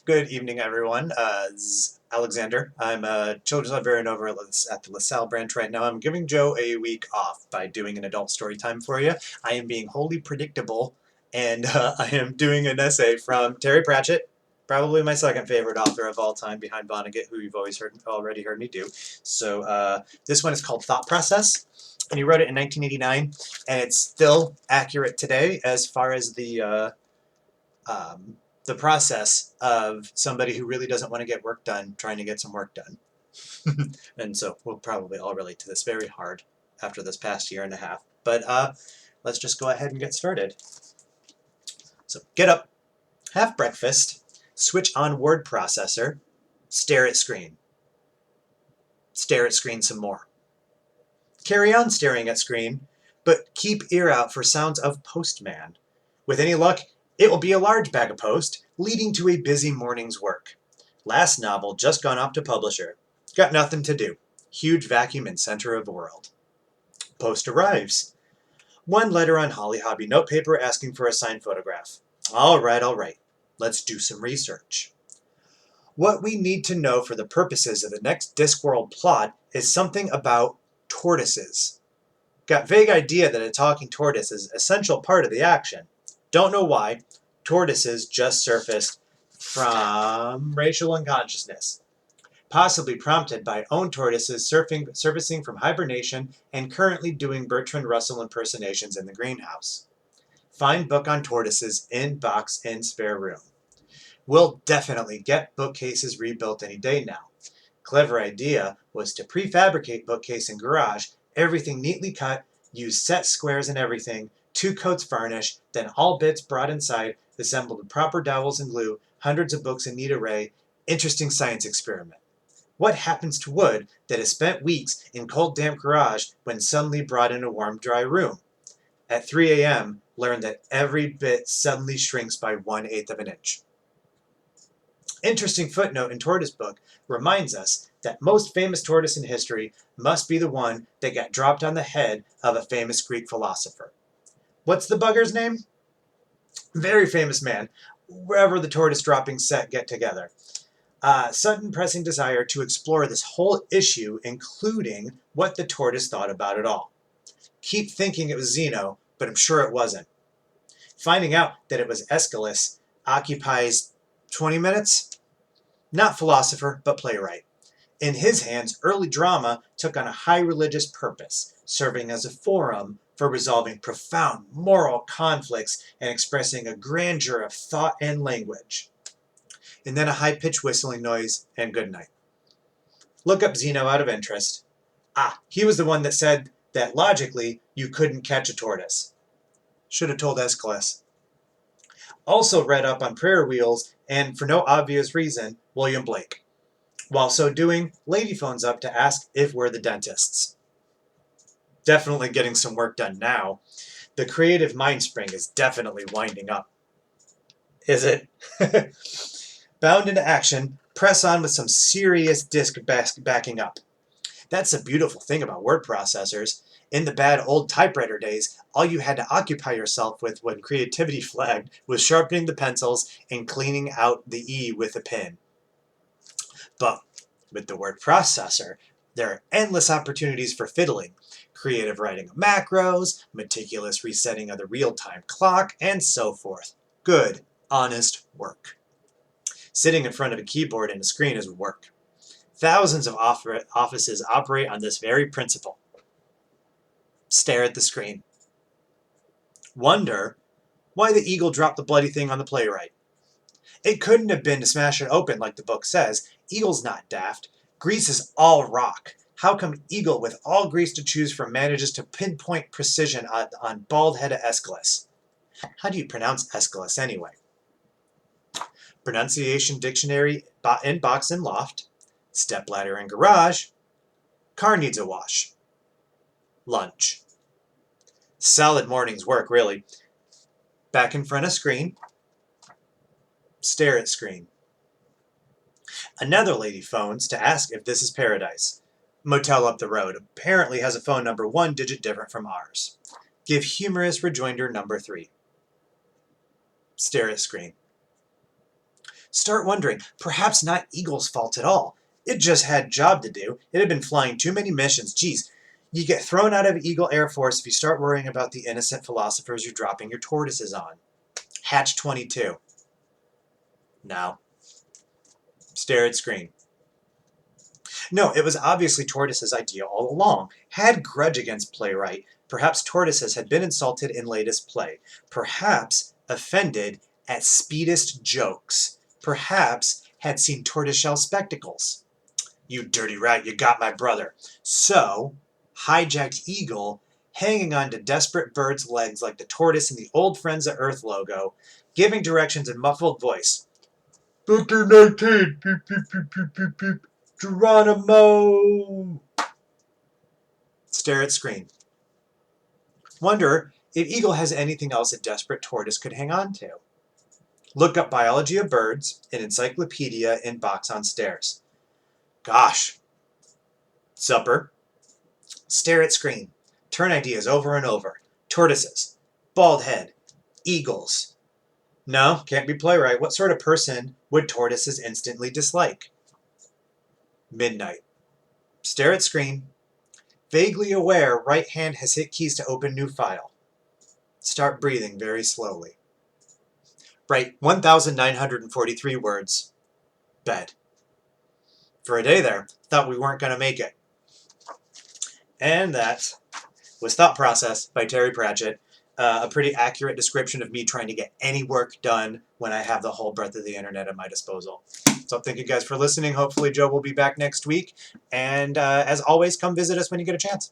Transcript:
Good evening, everyone. This is Alexander. I'm a children's librarian over at the LaSalle branch right now. I'm giving Joe a week off by doing an adult story time for you. I am being wholly predictable, and I am doing an essay from Terry Pratchett, probably my second favorite author of all time, behind Vonnegut, who you've already heard me do. So this one is called Thought Process, and he wrote it in 1989, and it's still accurate today as far as the process of somebody who really doesn't want to get work done trying to get some work done. And so we'll probably all relate to this very hard after this past year and a half. But let's just go ahead and get started. So get up, have breakfast, switch on word processor, stare at screen. Stare at screen some more. Carry on staring at screen, but keep ear out for sounds of postman. With any luck, it will be a large bag of post, leading to a busy morning's work. Last novel just gone off to publisher. Got nothing to do. Huge vacuum in center of world. Post arrives. One letter on Holly Hobby notepaper asking for a signed photograph. All right. Let's do some research. What we need to know for the purposes of the next Discworld plot is something about tortoises. Got vague idea that a talking tortoise is an essential part of the action. Don't know why. Tortoises just surfaced from racial unconsciousness, possibly prompted by own tortoises surfacing from hibernation and currently doing Bertrand Russell impersonations in the greenhouse. Find book on tortoises in box in spare room. We'll definitely get bookcases rebuilt any day now. Clever idea was to prefabricate bookcase in garage, everything neatly cut, use set squares and everything, 2 coats varnish, then all bits brought inside, assembled with proper dowels and glue, hundreds of books in neat array. Interesting science experiment. What happens to wood that has spent weeks in cold damp garage when suddenly brought in a warm dry room? At 3 a.m., learn that every bit suddenly shrinks by 1/8 of an inch. Interesting footnote in Tortoise book reminds us that most famous tortoise in history must be the one that got dropped on the head of a famous Greek philosopher. What's the bugger's name? Very famous man, wherever the tortoise dropping set get together. Sudden pressing desire to explore this whole issue, including what the tortoise thought about it all. Keep thinking it was Zeno, but I'm sure it wasn't. Finding out that it was Aeschylus occupies 20 minutes? Not philosopher, but playwright. In his hands, early drama took on a high religious purpose, serving as a forum for resolving profound moral conflicts and expressing a grandeur of thought and language. And then a high-pitched whistling noise, and good night. Look up Zeno out of interest. He was the one that said that logically you couldn't catch a tortoise. Should have told Aeschylus. Also read up on prayer wheels, and for no obvious reason, William Blake. While so doing, lady phones up to ask if we're the dentists. Definitely getting some work done now. The creative mind spring is definitely winding up. Is it? Bound into action, press on with some serious disk backing up. That's the beautiful thing about word processors. In the bad old typewriter days, all you had to occupy yourself with when creativity flagged was sharpening the pencils and cleaning out the E with a pen. But with the word processor, there are endless opportunities for fiddling. Creative writing of macros, meticulous resetting of the real-time clock, and so forth. Good, honest work. Sitting in front of a keyboard and a screen is work. Thousands of offices operate on this very principle. Stare at the screen. Wonder why the eagle dropped the bloody thing on the playwright. It couldn't have been to smash it open like the book says. Eagle's not daft. Grease is all rock. How come Eagle, with all grease to choose from, manages to pinpoint precision on bald-headed Aeschylus? How do you pronounce Aeschylus anyway? Pronunciation dictionary in box and loft. Stepladder in garage. Car needs a wash. Lunch. Solid morning's work, really. Back in front of screen. Stare at screen. Another lady phones to ask if this is paradise. Motel up the road apparently has a phone number 1 digit different from ours. Give humorous rejoinder number 3. Stare at screen. Start wondering, perhaps not Eagle's fault at all. It just had a job to do. It had been flying too many missions. Geez, you get thrown out of Eagle Air Force if you start worrying about the innocent philosophers you're dropping your tortoises on. Hatch 22. No. Stare at screen. No, it was obviously Tortoise's idea all along. Had grudge against playwright. Perhaps Tortoises had been insulted in latest play. Perhaps offended at speedest jokes. Perhaps had seen tortoiseshell spectacles. You dirty rat, you got my brother. So, hijacked Eagle, hanging on to desperate bird's legs like the tortoise in the Old Friends of Earth logo, giving directions in muffled voice. Victor 19, beep, beep, beep, beep, beep, beep. Geronimo! Stare at screen. Wonder if Eagle has anything else a desperate tortoise could hang on to. Look up Biology of Birds, an encyclopedia in box on stairs. Gosh. Supper. Stare at screen. Turn ideas over and over. Tortoises. Bald head. Eagles. No, can't be playwright. What sort of person would tortoises instantly dislike? Midnight. Stare at screen. Vaguely aware, right hand has hit keys to open new file. Start breathing very slowly. Write 1,943 words. Bed. For a day there, thought we weren't going to make it. And that was Thought Process by Terry Pratchett. A pretty accurate description of me trying to get any work done when I have the whole breadth of the internet at my disposal. So thank you guys for listening. Hopefully Joe will be back next week. And as always, come visit us when you get a chance.